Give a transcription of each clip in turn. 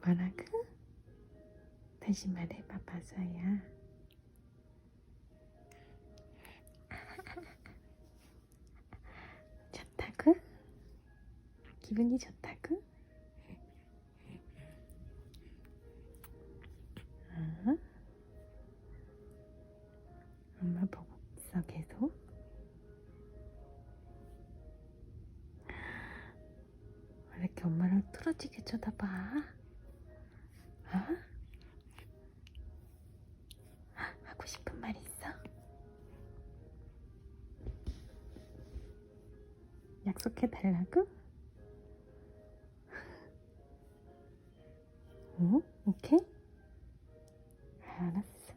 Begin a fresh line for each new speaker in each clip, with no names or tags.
뭐라고? 다시 말해봐, 바사야. 좋다고? 기분이 좋다고? 어? 엄마 보고 있어, 계속? 왜 이렇게 엄마를 뚫어지게 쳐다봐? 어? 하고 싶은 말 있어? 약속해달라고? 응? 오케이? 알았어.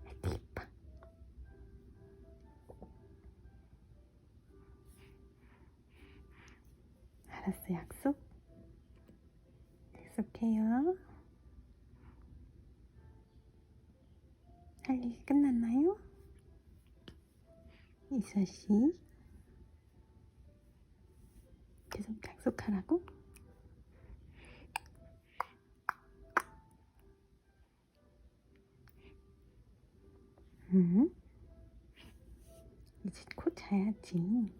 되게 이뻐. 알았어, 약속? 약속해요. 할 일이 끝났나요? 이서씨 계속 약속하라고? 응? 이제 코 자야지.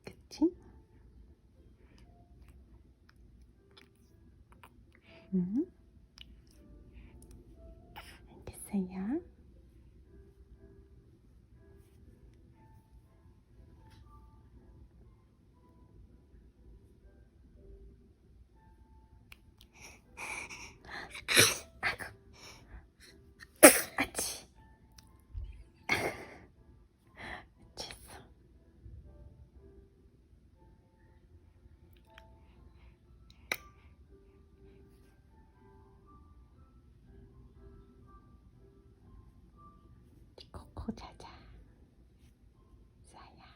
그치? 응? 알겠어요. 아이고. 아치. 미쳤어. 코 자자. 사야.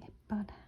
예뻐라.